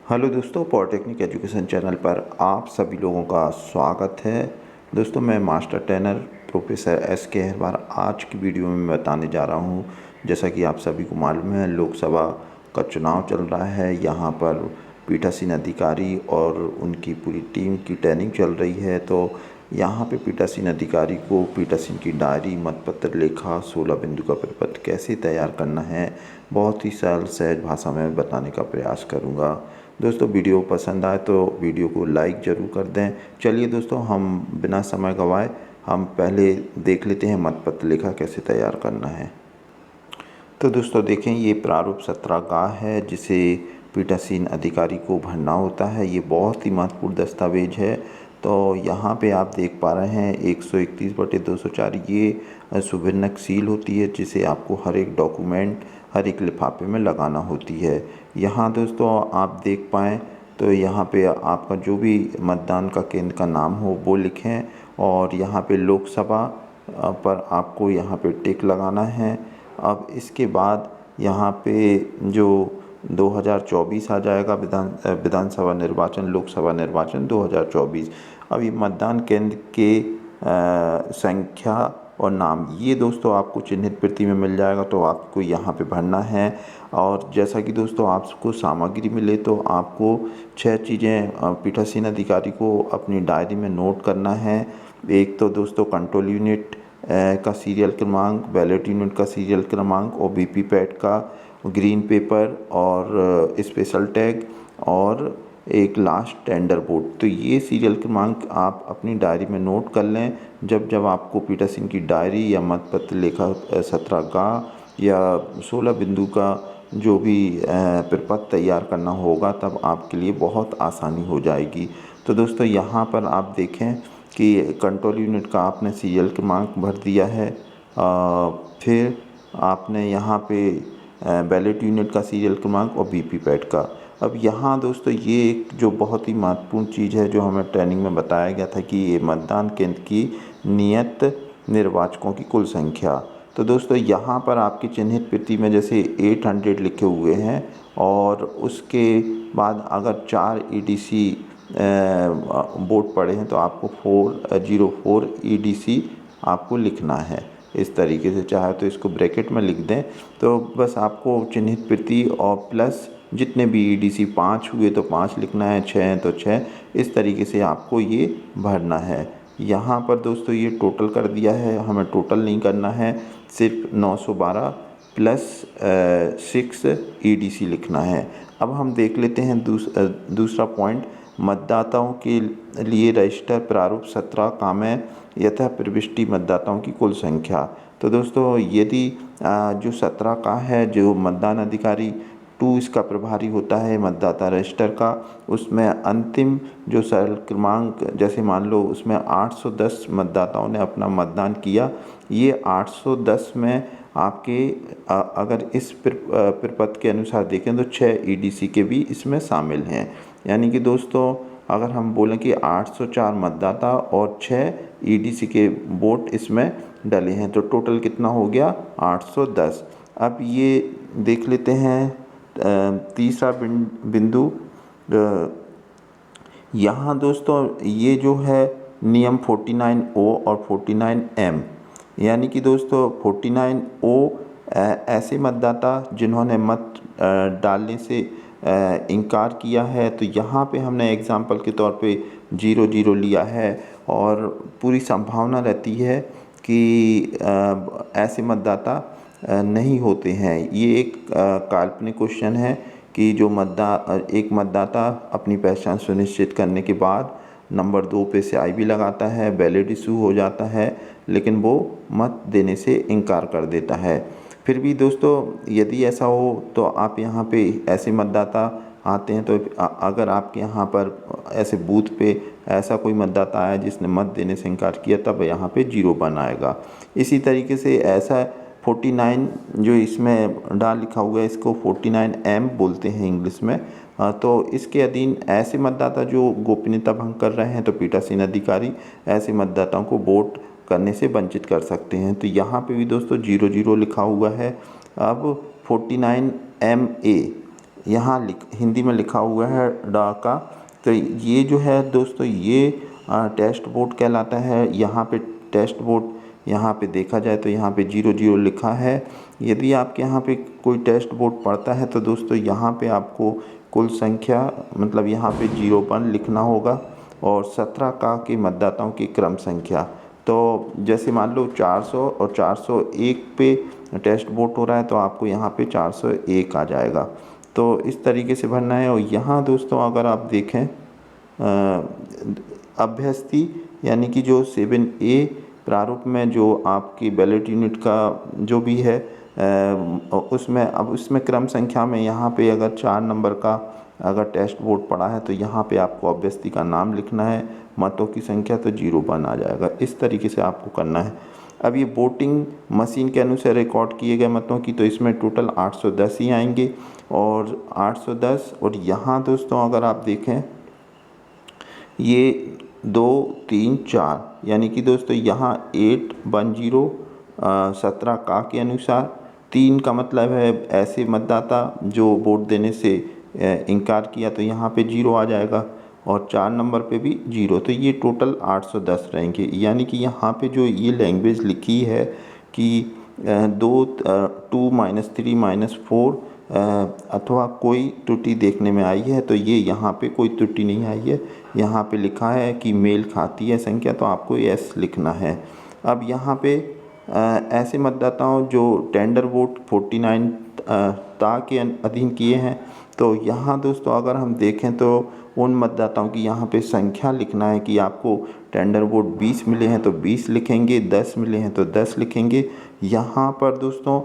Hello दोस्तों, polytechnic education channel पर आप सभी लोगों का स्वागत है। दोस्तों, मैं master trainer professor SK Ahirwar आज की वीडियो में मैं बताने जा रहा हूं। जैसा कि आप सभी को मालूम है, लोकसभा का चुनाव चल रहा है। यहां पर पीठासीन अधिकारी और उनकी पूरी टीम की ट्रेनिंग चल रही है। तो यहाँ पे पीठासीन अधिकारी को पीठासीन की डायरी, मतपत्र, लेखा, 16 बिंदु का प्रपत्र कैसे तैयार करना है, बहुत ही सरल सहज भाषा में बताने का प्रयास करूँगा। दोस्तों, वीडियो पसंद आए तो वीडियो को लाइक ज़रूर कर दें। चलिए दोस्तों, हम बिना समय गंवाए हम पहले देख लेते हैं मतपत्र लेखा कैसे तैयार करना है। तो दोस्तों देखें, ये प्रारूप 17 है जिसे पीठासीन अधिकारी को भरना होता है। ये बहुत ही महत्वपूर्ण दस्तावेज है। तो यहाँ पे आप देख पा रहे हैं 131/204 ये सुभिन्नक सील होती है जिसे आपको हर एक डॉक्यूमेंट हर एक लिफाफे में लगाना होती है। यहाँ दोस्तों आप देख पाएँ तो यहाँ पे आपका जो भी मतदान का केंद्र का नाम हो वो लिखें और यहाँ पे लोकसभा पर आपको यहाँ पे टिक लगाना है। अब इसके बाद यहाँ पे जो 2024 आ जाएगा, विधानसभा निर्वाचन, लोकसभा निर्वाचन 2024। अब ये मतदान केंद्र के संख्या और नाम ये दोस्तों आपको चिन्हित प्रति में मिल जाएगा, तो आपको यहाँ पे भरना है। और जैसा कि दोस्तों आपको सामग्री मिले तो आपको 6 चीज़ें पीठासीन अधिकारी को अपनी डायरी में नोट करना है। एक तो दोस्तों कंट्रोल यूनिट का सीरियल क्रमांक, बैलेट यूनिट का सीरियल क्रमांक और वीवीपैट का ग्रीन पेपर और स्पेशल टैग और एक लास्ट टेंडर बोर्ड। तो ये सीरियल क्रमांक आप अपनी डायरी में नोट कर लें। जब जब आपको पीठासीन की डायरी या मतपत्र लेखा 17 या 16 बिंदु का जो भी प्रपत्र तैयार करना होगा तब आपके लिए बहुत आसानी हो जाएगी। तो दोस्तों यहाँ पर आप देखें कि कंट्रोल यूनिट का आपने सीरियल क्रमांक भर दिया है। फिर आपने यहाँ पे बैलेट यूनिट का सीरियल क्रमांक और वीवीपैट का। अब यहाँ दोस्तों ये एक जो बहुत ही महत्वपूर्ण चीज़ है जो हमें ट्रेनिंग में बताया गया था कि ये मतदान केंद्र की नियत निर्वाचकों की कुल संख्या। तो दोस्तों यहाँ पर आपकी चिन्हित प्रति में जैसे 800 लिखे हुए हैं और उसके बाद अगर 4 EDC वोट पड़े हैं तो आपको 404 EDC आपको लिखना है। इस तरीके से चाहे तो इसको ब्रैकेट में लिख दें। तो बस आपको चिन्हित प्रति और प्लस जितने भी EDC 5 हुए तो 5 लिखना है, 6 हैं तो 6। इस तरीके से आपको ये भरना है। यहाँ पर दोस्तों ये टोटल कर दिया है, हमें टोटल नहीं करना है, सिर्फ 912 प्लस 6 EDC लिखना है। अब हम देख लेते हैं दूसरा पॉइंट, मतदाताओं के लिए रजिस्टर प्रारूप 17 काम है यथा प्रविष्टि मतदाताओं की कुल संख्या। तो दोस्तों यदि जो 17 का है, जो मतदान अधिकारी 2 इसका प्रभारी होता है मतदाता रजिस्टर का, उसमें अंतिम जो सरल क्रमांक, जैसे मान लो उसमें 810 मतदाताओं ने अपना मतदान किया, ये 810 में आपके अगर इस प्रपत्र के अनुसार देखें तो 6 EDC के भी इसमें शामिल हैं। यानी कि दोस्तों अगर हम बोलें कि 804 मतदाता और 6 EDC के वोट इसमें डले हैं तो टोटल कितना हो गया, 810। अब ये देख लेते हैं तीसरा बिंदु। यहाँ दोस्तों ये जो है नियम 49O और 49M, यानी कि दोस्तों 49O ऐसे मतदाता जिन्होंने मत डालने से इनकार किया है, तो यहाँ पे हमने एग्जाम्पल के तौर पे 00 लिया है और पूरी संभावना रहती है कि ऐसे मतदाता नहीं होते हैं। ये एक काल्पनिक क्वेश्चन है कि जो एक मतदाता अपनी पहचान सुनिश्चित करने के बाद नंबर 2 पे स्याही भी लगाता है, बैलेट इशू हो जाता है, लेकिन वो मत देने से इनकार कर देता है। फिर भी दोस्तों यदि ऐसा हो तो आप यहाँ पे ऐसे मतदाता आते हैं तो अगर आपके यहाँ पर ऐसे बूथ पे ऐसा कोई मतदाता आया जिसने मत देने से इनकार किया, तब यहाँ पे 0 बन आएगा। इसी तरीके से ऐसा 49 जो इसमें डाल लिखा हुआ है, इसको 49M बोलते हैं इंग्लिश में। तो इसके अधीन ऐसे मतदाता जो गोपनीयता भंग कर रहे हैं तो पीठासीन अधिकारी ऐसे मतदाताओं को वोट करने से वंचित कर सकते हैं। तो यहाँ पे भी दोस्तों 00 लिखा हुआ है। अब 49MA यहाँ हिंदी में लिखा हुआ है डाका। तो ये जो है दोस्तों ये टेस्ट बोर्ड कहलाता है। यहाँ पे टेस्ट बोर्ड यहाँ पे देखा जाए तो यहाँ पे 00 लिखा है। यदि आपके यहाँ पे कोई टेस्ट बोर्ड पढ़ता है तो दोस्तों यहाँ पे आपको कुल संख्या मतलब यहाँ पे 01 लिखना होगा और 17 का के मतदाताओं की क्रम संख्या। तो जैसे मान लो 400 और 401 पे टेस्ट वोट हो रहा है तो आपको यहाँ पे 401 आ जाएगा। तो इस तरीके से भरना है। और यहाँ दोस्तों अगर आप देखें अभ्यर्थी यानी कि जो 7A प्रारूप में जो आपकी बैलेट यूनिट का जो भी है उसमें अब उसमें क्रम संख्या में यहाँ पे अगर 4 नंबर का अगर टेस्ट वोट पड़ा है तो यहाँ पे आपको अभ्यर्थी का नाम लिखना है, मतों की संख्या तो 01 आ जाएगा। इस तरीके से आपको करना है। अब ये वोटिंग मशीन के अनुसार रिकॉर्ड किए गए मतों की तो इसमें टोटल 810 ही आएंगे और 810। और यहाँ दोस्तों अगर आप देखें ये 2 3 4 यानी कि दोस्तों यहाँ 810 17 का के अनुसार 3 का मतलब है ऐसे मतदाता जो वोट देने से इनकार किया तो यहाँ पे 0 आ जाएगा और 4 नंबर पे भी 0। तो ये टोटल 810 रहेंगे। यानी कि यहाँ पे जो ये लैंग्वेज लिखी है कि 2-3-4 अथवा कोई त्रुटि देखने में आई है तो ये यहाँ पे कोई त्रुटि नहीं आई है। यहाँ पे लिखा है कि मेल खाती है संख्या तो आपको यस लिखना है। अब यहाँ पे ऐसे मतदाताओं जो टेंडर वोट 49 ता के अधीन किए हैं तो यहाँ दोस्तों अगर हम देखें तो उन मतदाताओं की यहाँ पे संख्या लिखना है कि आपको टेंडर वोट 20 मिले हैं तो 20 लिखेंगे, 10 मिले हैं तो 10 लिखेंगे। यहाँ पर दोस्तों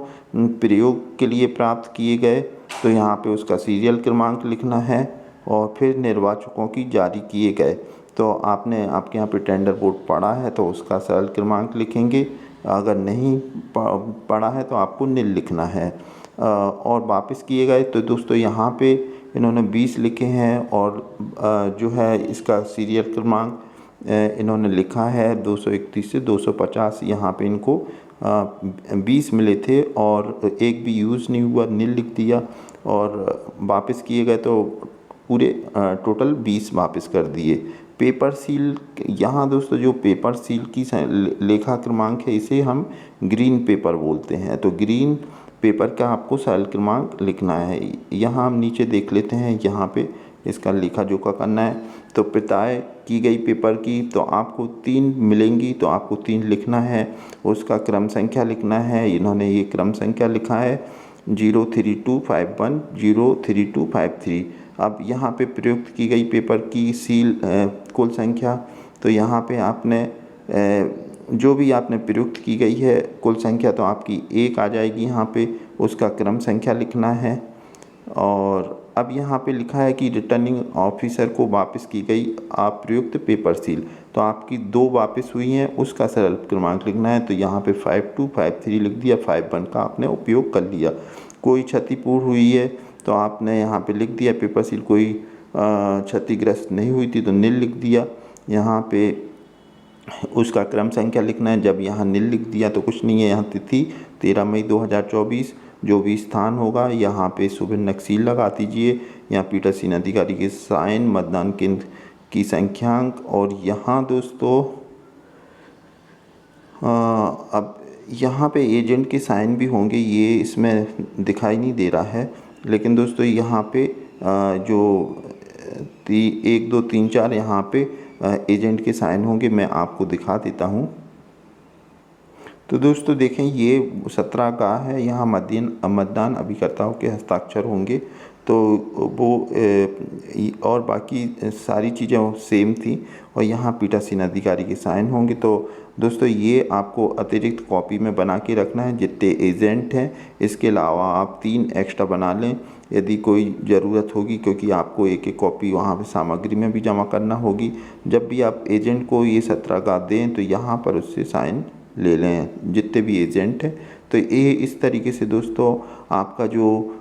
प्रयोग के लिए प्राप्त किए गए तो यहाँ पे उसका सीरियल क्रमांक लिखना है और फिर निर्वाचकों की जारी किए गए तो आपने आपके यहाँ पे टेंडर वोट पड़ा है तो उसका सरल क्रमांक लिखेंगे, अगर नहीं पड़ा है तो आपको नील लिखना है। और वापस किए गए तो दोस्तों यहाँ पे इन्होंने 20 लिखे हैं और जो है इसका सीरियल क्रमांक इन्होंने लिखा है 231 से 250। यहाँ पे इनको 20 मिले थे और एक भी यूज़ नहीं हुआ, नील लिख दिया और वापस किए गए तो पूरे टोटल 20 वापस कर दिए। पेपर सील यहाँ दोस्तों जो पेपर सील की लेखा क्रमांक है इसे हम ग्रीन पेपर बोलते हैं। तो ग्रीन पेपर का आपको सरल क्रमांक लिखना है। यहाँ हम नीचे देख लेते हैं, यहाँ पे इसका लेखा जोखा करना है। तो प्रताय की गई पेपर की तो आपको 3 मिलेंगी तो आपको 3 लिखना है, उसका क्रम संख्या लिखना है। इन्होंने ये क्रम संख्या लिखा है 03251 03253। अब यहाँ पे प्रयुक्त की गई पेपर की सील कुल संख्या तो यहाँ पे आपने जो भी आपने प्रयुक्त की गई है कुल संख्या तो आपकी 1 आ जाएगी। यहाँ पे उसका क्रम संख्या लिखना है। और अब यहाँ पे लिखा है कि रिटर्निंग ऑफिसर को वापस की गई अप्रयुक्त पेपर सील तो आपकी 2 वापस हुई हैं, उसका सरल क्रमांक लिखना है। तो यहाँ पे 5253 लिख दिया, 51 का आपने उपयोग कर लिया। कोई क्षतिपूर्ण हुई है तो आपने यहाँ पे लिख दिया पेपर सील, कोई क्षतिग्रस्त नहीं हुई थी तो नील लिख दिया। यहाँ पे उसका क्रम संख्या लिखना है। जब यहाँ नील लिख दिया तो कुछ नहीं है, यहाँ तिथि 13 मई 2024, जो भी स्थान होगा यहाँ पे शुभ नक्सील लगा दीजिए। यहाँ पीठासीन अधिकारी के साइन, मतदान केंद्र की संख्यांक और यहाँ दोस्तों अब यहाँ पे एजेंट के साइन भी होंगे, ये इसमें दिखाई नहीं दे रहा है लेकिन दोस्तों यहाँ पे जो 1 2 3 4 यहाँ पे एजेंट के साइन होंगे, मैं आपको दिखा देता हूँ। तो दोस्तों देखें ये 17 का है, यहाँ मतदान अभिकर्ताओं के हस्ताक्षर होंगे तो वो और बाकी सारी चीज़ें सेम थी और यहाँ पीठासीन अधिकारी के साइन होंगे। तो दोस्तों ये आपको अतिरिक्त कॉपी में बना के रखना है जितने एजेंट हैं। इसके अलावा आप 3 एक्स्ट्रा बना लें यदि कोई ज़रूरत होगी, क्योंकि आपको एक एक कॉपी वहाँ पे सामग्री में भी जमा करना होगी। जब भी आप एजेंट को ये 17 का दें तो यहाँ पर उससे साइन ले लें जितने भी एजेंट हैं। तो ये इस तरीके से दोस्तों आपका जो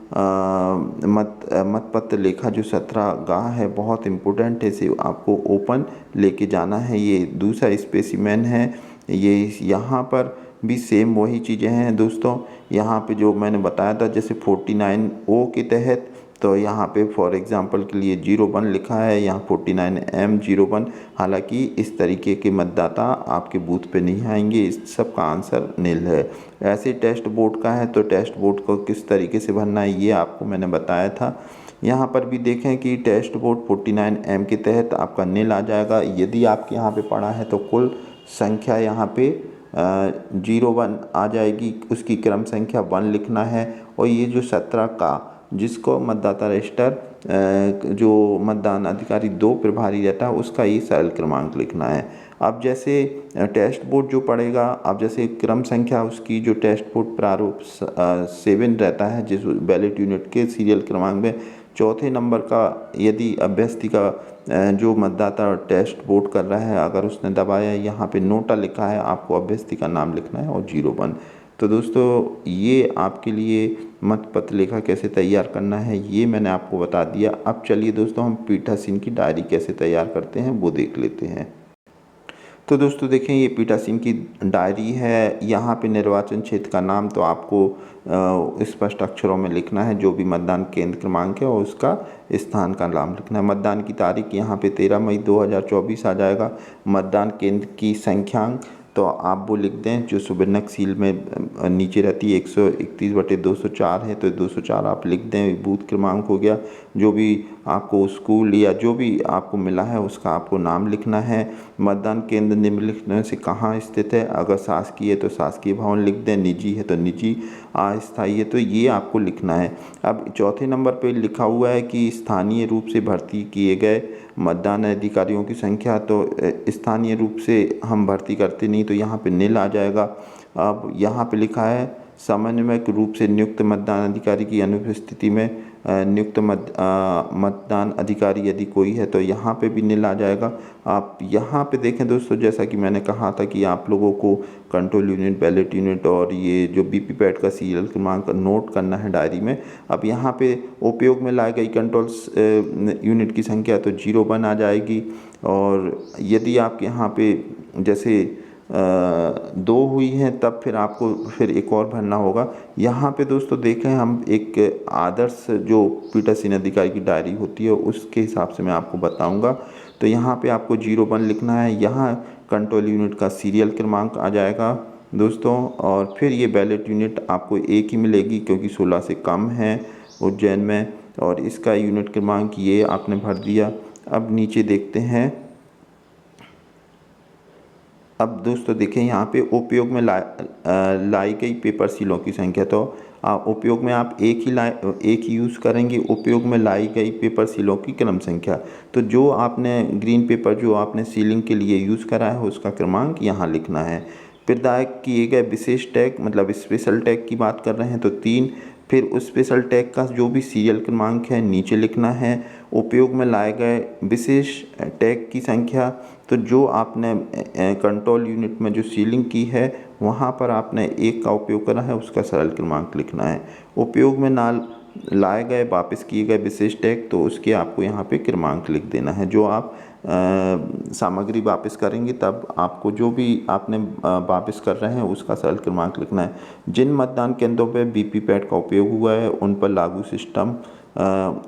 मतपत्र लेखा जो 17 गाह है बहुत इम्पोर्टेंट है, इसे आपको ओपन लेके जाना है। ये दूसरा स्पेसिमेन है, ये यहाँ पर भी सेम वही चीज़ें हैं दोस्तों। यहाँ पे जो मैंने बताया था जैसे 49O के तहत तो यहाँ पे फॉर एग्ज़ाम्पल के लिए 01 लिखा है, यहाँ 49M01। हालांकि इस तरीके के मतदाता आपके बूथ पे नहीं आएंगे, इस सब का आंसर नील है। ऐसे टेस्ट बोर्ड का है तो टेस्ट बोर्ड को किस तरीके से भरना है ये आपको मैंने बताया था। यहाँ पर भी देखें कि टेस्ट बोर्ड 49M के तहत आपका नील आ जाएगा। यदि आपके यहाँ पे पड़ा है तो कुल संख्या यहाँ पे 01 आ जाएगी, उसकी क्रम संख्या 1 लिखना है। और ये जो 17 का जिसको मतदाता रजिस्टर जो मतदान अधिकारी 2 प्रभारी रहता है उसका ये सरल क्रमांक लिखना है। अब जैसे टेस्ट बोर्ड जो पड़ेगा, अब जैसे क्रम संख्या उसकी जो टेस्ट बोर्ड प्रारूप 7 रहता है जिस बैलेट यूनिट के सीरियल क्रमांक में चौथे नंबर का यदि अभ्यर्थी का जो मतदाता टेस्ट वोट कर रहा है अगर उसने दबाया, यहाँ पे नोटा लिखा है, आपको अभ्यर्थी का नाम लिखना है और 01। तो दोस्तों ये आपके लिए मत पत्र लेखा कैसे तैयार करना है ये मैंने आपको बता दिया। अब चलिए दोस्तों हम पीठासीन की डायरी कैसे तैयार करते हैं वो देख लेते हैं। तो दोस्तों देखें ये पीठासीन की डायरी है। यहाँ पे निर्वाचन क्षेत्र का नाम तो आपको स्पष्ट अक्षरों में लिखना है, जो भी मतदान केंद्र क्रमांक है और उसका स्थान का नाम लिखना है। मतदान की तारीख यहाँ पे 13 मई 2024 आ जाएगा। मतदान केंद्र की संख्यांक तो आप वो लिख दें जो सुबर्णक सील में नीचे रहती है 131/204 है तो 204 आप लिख दें। बूथ क्रमांक हो गया, जो भी आपको स्कूल या जो भी आपको मिला है उसका आपको नाम लिखना है। मतदान केंद्र निम्नलिखित में से कहाँ स्थित है, अगर शासकीय है तो शासकीय भवन लिख दें, निजी है तो निजी, अस्थायी है तो ये आपको लिखना है। अब चौथे नंबर पे लिखा हुआ है कि स्थानीय रूप से भर्ती किए गए मतदान अधिकारियों की संख्या, तो स्थानीय रूप से हम भर्ती करते नहीं तो यहाँ पे नील आ जाएगा। अब यहाँ पे लिखा है समन्वयक रूप से नियुक्त मतदान अधिकारी की अनुपस्थिति में नियुक्त मतदान अधिकारी यदि कोई है तो यहाँ पे भी नील आ जाएगा। आप यहाँ पे देखें दोस्तों, जैसा कि मैंने कहा था कि आप लोगों को कंट्रोल यूनिट, बैलेट यूनिट और ये जो बीपीपैट का सीरियल क्रमांक नोट करना है डायरी में। अब यहाँ पे उपयोग में लाई गई कंट्रोल यूनिट की संख्या तो 01 आ जाएगी। और यदि आपके यहाँ पे जैसे 2 हुई हैं तब फिर आपको फिर एक और भरना होगा। यहाँ पे दोस्तों देखें हम एक आदर्श जो पीठासीन अधिकारी की डायरी होती है उसके हिसाब से मैं आपको बताऊंगा। तो यहाँ पे आपको 01 लिखना है, यहाँ कंट्रोल यूनिट का सीरियल क्रमांक आ जाएगा दोस्तों। और फिर ये बैलेट यूनिट आपको एक ही मिलेगी क्योंकि 16 से कम है उज्जैन में, और इसका यूनिट क्रमांक ये आपने भर दिया। अब नीचे देखते हैं। अब दोस्तों देखें यहाँ पे उपयोग में लाई गई पेपर सीलों की संख्या, तो उपयोग में आप एक ही यूज़ करेंगे। उपयोग में लाई गई पेपर सीलों की क्रम संख्या, तो जो आपने ग्रीन पेपर जो आपने सीलिंग के लिए यूज़ करा है उसका क्रमांक यहाँ लिखना है। प्रदायक किए गए विशेष टैग मतलब स्पेशल टैग की बात कर रहे हैं तो 3, फिर उस स्पेशल टैग का जो भी सीरियल क्रमांक है नीचे लिखना है। उपयोग में लाए गए विशेष टैग की संख्या, तो जो आपने कंट्रोल यूनिट में जो सीलिंग की है वहाँ पर आपने 1 का उपयोग करा है उसका सरल क्रमांक लिखना है। उपयोग में ना लाए गए वापस किए गए विशेष टैग तो उसके आपको यहाँ पे क्रमांक लिख देना है। जो आप सामग्री वापस करेंगे तब आपको जो भी आपने वापस कर रहे हैं उसका सरल क्रमांक लिखना है। जिन मतदान केंद्रों पर वीवीपैट का उपयोग हुआ है उन पर लागू सिस्टम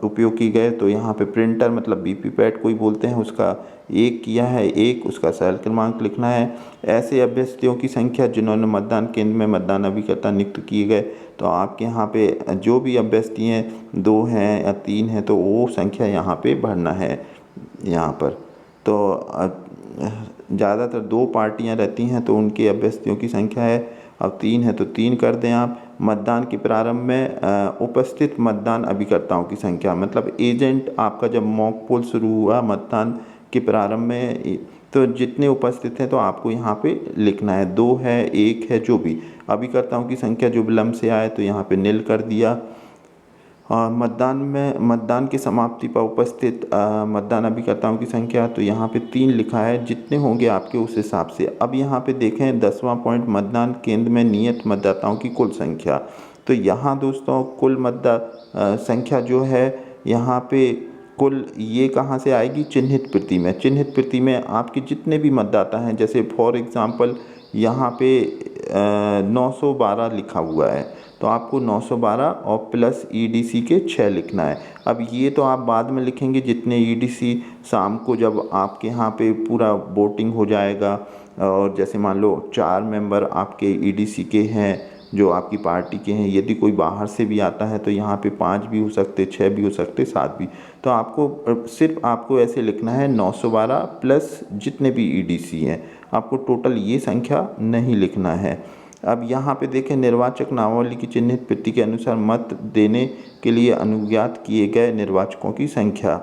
उपयोग की गए, तो यहाँ पे प्रिंटर मतलब वीवीपैट कोई बोलते हैं उसका 1 किया है, 1 उसका सरल क्रमांक लिखना है। ऐसे अभ्यर्थियों की संख्या जिन्होंने मतदान केंद्र में मतदान अभिकर्ता नियुक्त किए गए, तो आपके यहाँ पे जो भी अभ्यर्थी हैं 2 हैं या 3 हैं तो वो संख्या यहाँ पे भरना है यहाँ पर। तो ज़्यादातर 2 पार्टियाँ रहती हैं तो उनके अभ्यर्थियों की संख्या है, अब 3 है तो 3 कर दें आप। मतदान के प्रारंभ में उपस्थित मतदान अभिकर्ताओं की संख्या मतलब एजेंट आपका जब मॉक पोल शुरू हुआ मतदान के प्रारंभ में तो जितने उपस्थित हैं तो आपको यहाँ पे लिखना है, 2 है 1 है जो भी अभिकर्ताओं की संख्या जो विलम्ब से आए तो यहाँ पे नील कर दिया। मतदान की समाप्ति पर उपस्थित मतदान अभिकर्ताओं की संख्या तो यहाँ पे 3 लिखा है, जितने होंगे आपके उस हिसाब से। अब यहाँ पे देखें 10वां पॉइंट मतदान केंद्र में नियत मतदाताओं की कुल संख्या, तो यहाँ दोस्तों कुल संख्या जो है यहाँ पे कुल ये कहाँ से आएगी, चिन्हित प्रति में। चिन्हित प्रति में आपके जितने भी मतदाता हैं, जैसे फॉर एग्ज़ाम्पल यहाँ पे 912 लिखा हुआ है तो आपको 912 और प्लस ईडीसी के 6 लिखना है। अब ये तो आप बाद में लिखेंगे जितने ईडीसी शाम को जब आपके यहाँ पे पूरा वोटिंग हो जाएगा, और जैसे मान लो 4 मेंबर आपके ईडीसी के हैं जो आपकी पार्टी के हैं, यदि कोई बाहर से भी आता है तो यहाँ पे 5 भी हो सकते, 6 भी हो सकते, 7 भी। तो आपको सिर्फ आपको ऐसे लिखना है 912 प्लस जितने भी ईडीसी हैं, आपको टोटल ये संख्या नहीं लिखना है। अब यहाँ पे देखें, निर्वाचक नामावली की चिन्हित प्रति के अनुसार मत देने के लिए अनुज्ञात किए गए निर्वाचकों की संख्या।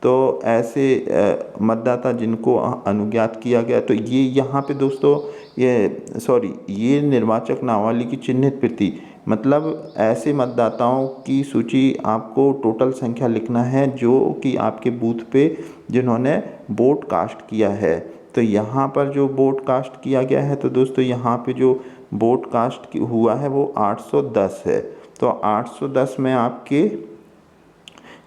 तो ऐसे मतदाता जिनको अनुज्ञात किया गया, तो ये यहाँ पे दोस्तों ये निर्वाचक नामावली की चिन्हित प्रति मतलब ऐसे मतदाताओं की सूची आपको टोटल संख्या लिखना है जो कि आपके बूथ पे जिन्होंने वोट कास्ट किया है। तो यहाँ पर जो वोट कास्ट किया गया है, तो दोस्तों यहाँ पे जो वोट कास्ट हुआ है वो 810 है। तो 810 में आपके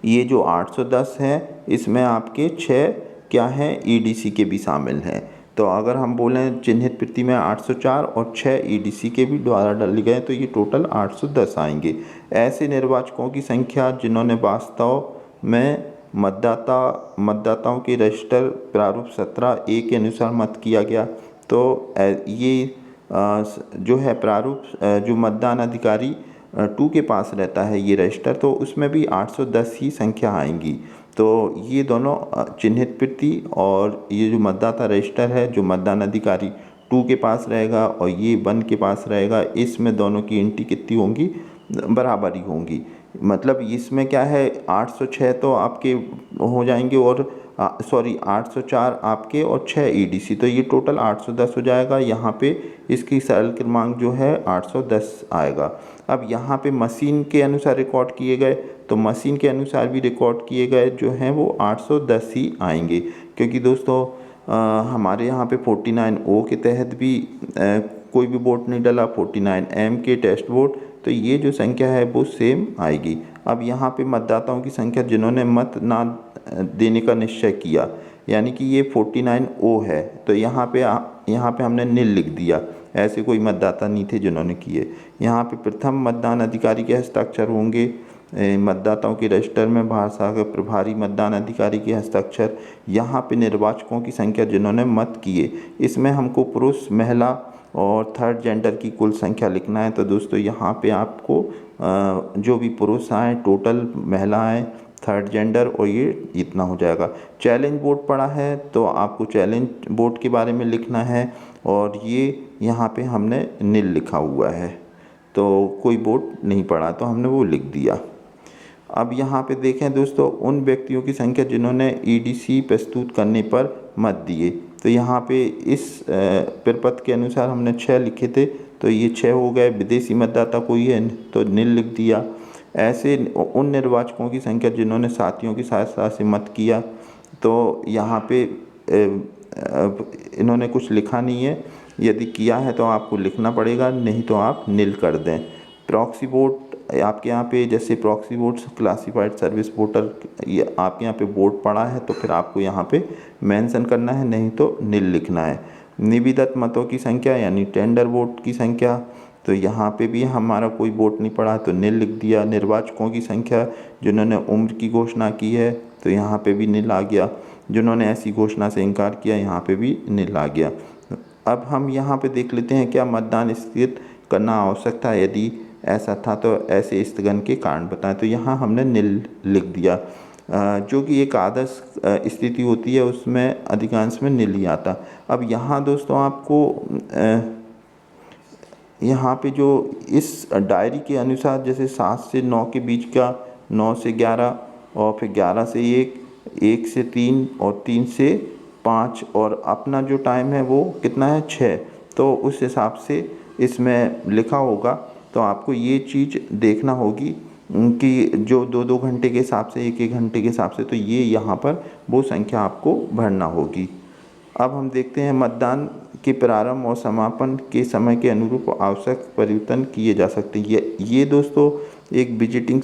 ये जो 810 है इसमें आपके 6 क्या हैं, ईडीसी के भी शामिल हैं। तो अगर हम बोलें चिन्हित प्रति में 804 और 6 ईडीसी के भी द्वारा डाले गए तो ये टोटल 810 आएंगे। ऐसे निर्वाचकों की संख्या जिन्होंने वास्तव में मतदाताओं के रजिस्टर प्रारूप 17A के अनुसार मत किया गया। तो ये जो है प्रारूप जो मतदान अधिकारी 2 के पास रहता है ये रजिस्टर, तो उसमें भी 810 ही संख्या आएंगी। तो ये दोनों चिन्हित प्रति और ये जो मतदाता रजिस्टर है जो मतदान अधिकारी 2 के पास रहेगा और ये 1 के पास रहेगा, इसमें दोनों की एंट्री कितनी होंगी, बराबर ही होंगी। मतलब इसमें क्या है, 806 तो आपके हो जाएंगे और 804 आपके और 6 ईडीसी, तो ये टोटल 810 हो जाएगा। यहाँ पे इसकी सरल क्रमांक जो है 810 आएगा। अब यहाँ पे मशीन के अनुसार रिकॉर्ड किए गए, तो मशीन के अनुसार भी रिकॉर्ड किए गए जो हैं वो 810 ही आएंगे, क्योंकि दोस्तों हमारे यहाँ पे 49O के तहत भी कोई भी वोट नहीं डला, 49M के टेस्ट वोट, तो ये जो संख्या है वो सेम आएगी। अब यहाँ पे मतदाताओं की संख्या जिन्होंने मत ना देने का निश्चय किया, यानी कि ये 49O है, तो यहाँ पे हमने नील लिख दिया, ऐसे कोई मतदाता नहीं थे जिन्होंने किए। यहाँ पे प्रथम मतदान अधिकारी के हस्ताक्षर होंगे मतदाताओं के रजिस्टर में, भाषा के प्रभारी मतदान अधिकारी के हस्ताक्षर। यहाँ पे निर्वाचकों की संख्या जिन्होंने मत किए, इसमें हमको पुरुष, महिला और थर्ड जेंडर की कुल संख्या लिखना है। तो दोस्तों यहाँ पे आपको जो भी पुरुष आए, टोटल महिलाएं, थर्ड जेंडर और ये इतना हो जाएगा। चैलेंज वोट पड़ा है तो आपको चैलेंज वोट के बारे में लिखना है, और ये यहाँ पे हमने नील लिखा हुआ है, तो कोई वोट नहीं पड़ा तो हमने वो लिख दिया। अब यहाँ पे देखें दोस्तों, उन व्यक्तियों की संख्या जिन्होंने ईडीसी प्रस्तुत करने पर मत दिए, तो यहाँ पे इस प्रपत्र के अनुसार हमने 6 लिखे थे, तो ये 6 हो गए। विदेशी मतदाता कोई है तो नील लिख दिया। ऐसे उन निर्वाचकों की संख्या जिन्होंने साथियों के साथ साथ से मत किया, तो यहाँ पे इन्होंने कुछ लिखा नहीं है, यदि किया है तो आपको लिखना पड़ेगा, नहीं तो आप नील कर दें। प्रॉक्सी वोट आपके यहाँ पे, जैसे proxy votes classified service voter, ये आपके यहाँ पे वोट पड़ा है तो फिर आपको यहाँ पे मेंशन करना है, नहीं तो नील लिखना है। निविदत मतों की संख्या यानी टेंडर वोट की संख्या, तो यहाँ पे भी हमारा कोई वोट नहीं पड़ा तो नील लिख दिया। निर्वाचकों की संख्या जिन्होंने उम्र की घोषणा की है, तो यहाँ पे भी नील आ गया। जिन्होंने ऐसी घोषणा से इनकार किया, यहाँ पे भी नील आ गया। अब हम यहाँ पे देख लेते हैं क्या मतदान स्थगित करना आवश्यक था, यदि ऐसा था तो ऐसे स्थगन के कारण बताएं। तो यहाँ हमने नील लिख दिया, जो कि एक आदर्श स्थिति होती है उसमें अधिकांश में नील ही आता। अब यहाँ दोस्तों आपको यहाँ पे जो इस डायरी के अनुसार जैसे 7 से 9 के बीच का, 9 से 11 और फिर 11 से 1, 1 से 3 और 3 से 5, और अपना जो टाइम है वो कितना है, 6, तो उस हिसाब से इसमें लिखा होगा। तो आपको ये चीज़ देखना होगी कि जो 2-2 घंटे के हिसाब से, 1-1 घंटे के हिसाब से, तो ये यहाँ पर वो संख्या आपको भरना होगी। अब हम देखते हैं मतदान के प्रारंभ और समापन के समय के अनुरूप आवश्यक परिवर्तन किए जा सकते हैं। ये दोस्तों एक विजिटिंग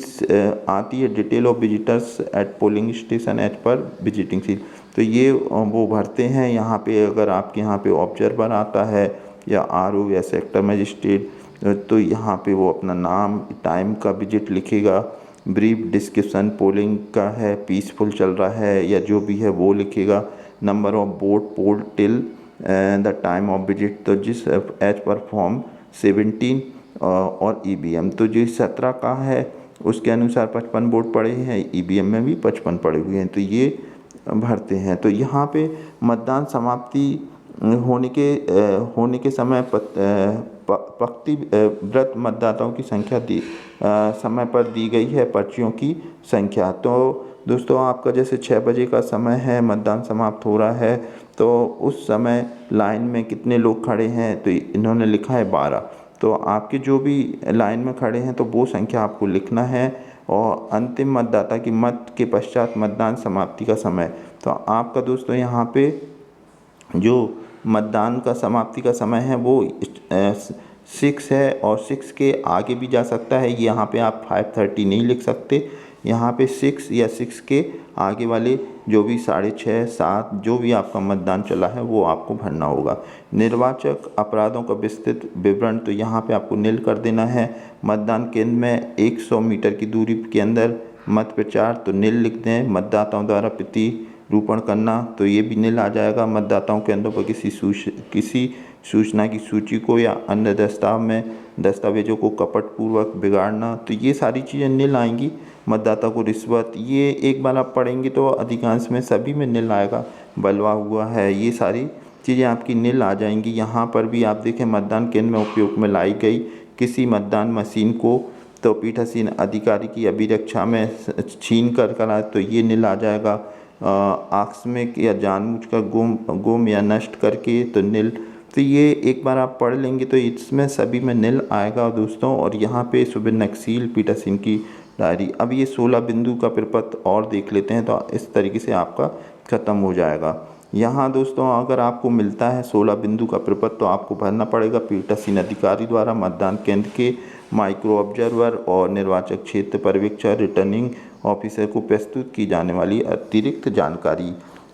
आती है, detail of visitors at polling station as पर विजिटिंग सीट, तो ये वो भरते हैं। यहाँ पे अगर आपके यहाँ पे ऑब्जर्वर आता है या आरओ या सेक्टर मजिस्ट्रेट तो यहाँ पे वो अपना नाम, टाइम का विजिट लिखेगा, ब्रीफ डिस्क्रिप्शन पोलिंग का है, पीसफुल चल रहा है या जो भी है वो लिखेगा, number of vote poll till the time of visit, तो जिस एज पर फॉर्म 17 और ईवीएम तो जो 17 का है उसके अनुसार 55 वोट पड़े हैं, ईवीएम में भी 55 पड़े हुए हैं, तो ये भरते हैं। तो यहाँ पे मतदान समाप्ति होने के समय पंक्ति व्रत मतदाताओं की संख्या समय पर दी गई है, पर्चियों की संख्या। तो दोस्तों आपका जैसे 6 बजे का समय है, मतदान समाप्त हो रहा है, तो उस समय लाइन में कितने लोग खड़े हैं, तो इन्होंने लिखा है 12। तो आपके जो भी लाइन में खड़े हैं तो वो संख्या आपको लिखना है। और अंतिम मतदाता की मत के पश्चात मतदान समाप्ति का समय, तो आपका दोस्तों यहाँ पे जो मतदान का समाप्ति का समय है वो 6 है और 6 के आगे भी जा सकता है। यहाँ पे आप 5:30 नहीं लिख सकते, यहाँ पे 6 या 6 के आगे वाले जो भी 6:30 7 जो भी आपका मतदान चला है वो आपको भरना होगा। निर्वाचक अपराधों का विस्तृत विवरण, तो यहाँ पे आपको नील कर देना है। मतदान केंद्र में 100 मीटर की दूरी के अंदर मत प्रचार, तो नील लिख दें। मतदाताओं द्वारा प्रतिरूपण करना, तो ये भी नील आ जाएगा। मतदाताओं केंद्रों पर किसी सूचना की सूची को या अन्य दस्तावेजों को कपटपूर्वक बिगाड़ना, तो ये सारी चीज़ें नील आएंगी। मतदाता को रिश्वत, ये एक बार आप पढ़ेंगे तो अधिकांश में सभी में नील आएगा। बलवा हुआ है, ये सारी चीज़ें आपकी नील आ जाएंगी। यहाँ पर भी आप देखें, मतदान केंद्र में उपयोग में लाई गई किसी मतदान मशीन को तो पीठासीन अधिकारी की अभिरक्षा में छीन कर करा, तो ये नील आ जाएगा। आकस्मिक या जानबूझकर गुम या नष्ट करके, तो नील। तो ये एक बार आप पढ़ लेंगे तो इसमें सभी में नील आएगा दोस्तों। और यहाँ पे सुबह नक्सील पीठासीन की डायरी, अब ये 16 बिंदु का प्रपत्र और देख लेते हैं, तो इस तरीके से आपका ख़त्म हो जाएगा। यहाँ दोस्तों अगर आपको मिलता है 16 बिंदु का प्रपत्र, तो आपको भरना पड़ेगा पीठासीन अधिकारी द्वारा मतदान केंद्र के माइक्रो ऑब्जर्वर और निर्वाचक क्षेत्र पर्यवेक्षक रिटर्निंग ऑफिसर को प्रस्तुत की जाने वाली अतिरिक्त जानकारी।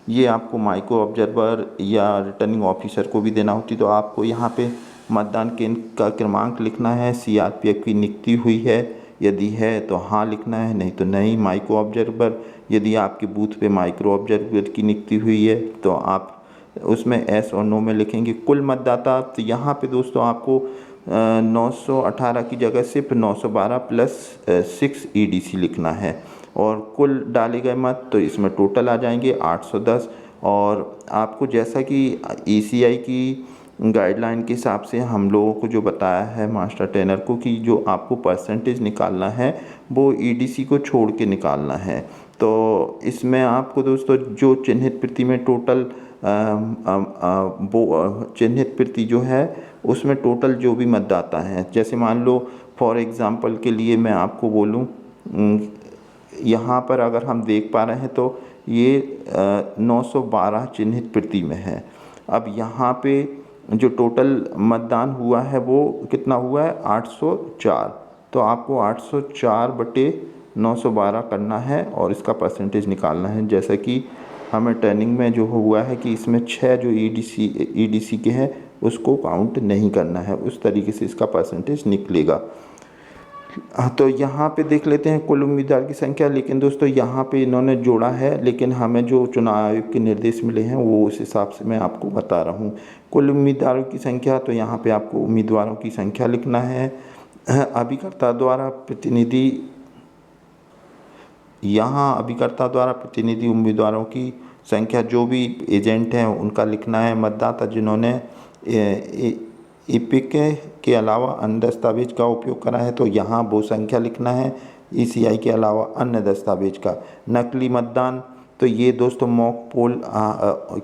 ये आपको माइक्रो ऑब्जर्वर या रिटर्निंग ऑफिसर को भी देना होती, तो आपको यहाँ पे मतदान केंद्र का क्रमांक लिखना है। सीआरपीएफ की नियुक्ति हुई है, यदि है तो हाँ लिखना है, नहीं तो नहीं। माइक्रो ऑब्जर्वर, यदि आपके बूथ पे माइक्रो ऑब्जर्वर की नियुक्ति हुई है तो आप उसमें एस और नो में लिखेंगे। कुल मतदाता, तो यहाँ पे दोस्तों आपको 918 की जगह सिर्फ 912 प्लस 6 ईडीसी लिखना है। और कुल डाले गए मत, तो इसमें टोटल आ जाएंगे 810। और आपको जैसा कि ईसीआई की गाइडलाइन के हिसाब से हम लोगों को जो बताया है मास्टर ट्रेनर को कि जो आपको परसेंटेज निकालना है वो ईडीसी को छोड़ के निकालना है। तो इसमें आपको दोस्तों जो चिन्हित प्रति में टोटल वो चिन्हित प्रति जो है उसमें टोटल जो भी मतदाता हैं, जैसे मान लो फॉर एग्ज़ाम्पल के लिए मैं आपको बोलूँ, यहाँ पर अगर हम देख पा रहे हैं तो ये 912 चिन्हित प्रति में है। अब यहाँ पे जो टोटल मतदान हुआ है वो कितना हुआ है, 804। तो आपको 804/912 करना है और इसका परसेंटेज निकालना है। जैसा कि हमें ट्रेनिंग में जो हुआ है कि इसमें 6 जो ईडीसी के हैं उसको काउंट नहीं करना है, उस तरीके से इसका परसेंटेज निकलेगा। तो यहाँ पे देख लेते हैं कुल उम्मीदवार की संख्या। लेकिन दोस्तों यहाँ पे इन्होंने जोड़ा है, लेकिन हमें जो चुनाव आयोग के निर्देश मिले हैं वो उस हिसाब से मैं आपको बता रहा हूँ। कुल उम्मीदवारों की संख्या, तो यहाँ पे आपको उम्मीदवारों की संख्या लिखना है। अभिकर्ता द्वारा प्रतिनिधि, यहाँ अभिकर्ता द्वारा प्रतिनिधि उम्मीदवारों की संख्या, जो भी एजेंट हैं उनका लिखना है। मतदाता जिन्होंने ईपिक के अलावा अन्य दस्तावेज का उपयोग करा है, तो यहाँ वो संख्या लिखना है। ईसीआई के अलावा अन्य दस्तावेज का। नकली मतदान, तो ये दोस्तों मॉक पोल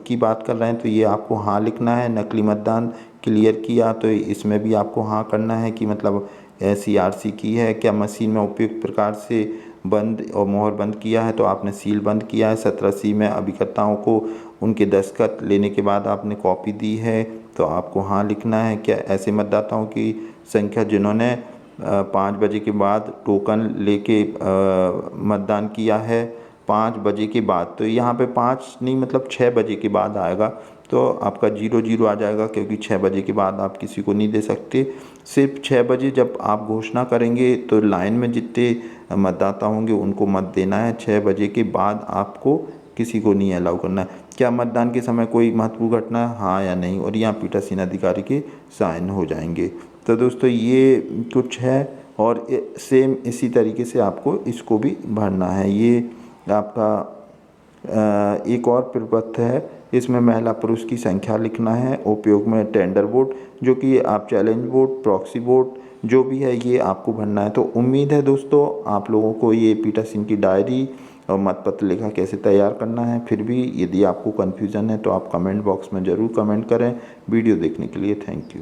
की बात कर रहे हैं, तो ये आपको हाँ लिखना है। नकली मतदान क्लियर किया, तो इसमें भी आपको हाँ करना है कि मतलब CRC की है क्या, मशीन में उपयुक्त प्रकार से बंद और मोहर बंद किया है, तो आपने सील बंद किया है। 17C में अभिकर्ताओं को उनके दस्तखत लेने के बाद आपने कॉपी दी है, तो आपको हाँ लिखना है। क्या ऐसे मतदाताओं की संख्या जिन्होंने 5 बजे के बाद टोकन लेके मतदान किया है, 5 बजे के बाद, तो यहाँ पे 5 नहीं मतलब 6 बजे के बाद आएगा, तो आपका 0-0 आ जाएगा, क्योंकि 6 बजे के बाद आप किसी को नहीं दे सकते। सिर्फ 6 बजे जब आप घोषणा करेंगे तो लाइन में जितने मतदाता होंगे उनको मत देना है। 6 बजे के बाद आपको किसी को नहीं अलाउ करना है। क्या मतदान के समय कोई महत्वपूर्ण घटना, हाँ या नहीं, और यहाँ पीठासीन अधिकारी के साइन हो जाएंगे। तो दोस्तों ये कुछ है, और सेम इसी तरीके से आपको इसको भी भरना है। ये आपका एक और प्रपत्र है, इसमें महिला पुरुष की संख्या लिखना है। उपयोग में टेंडर वोट, जो कि आप चैलेंज वोट, प्रॉक्सी वोट जो भी है ये आपको भरना है। तो उम्मीद है दोस्तों आप लोगों को ये पीठासीन की डायरी और मतपत्र लेखा कैसे तैयार करना है। फिर भी यदि आपको कन्फ्यूज़न है तो आप कमेंट बॉक्स में ज़रूर कमेंट करें। वीडियो देखने के लिए थैंक यू।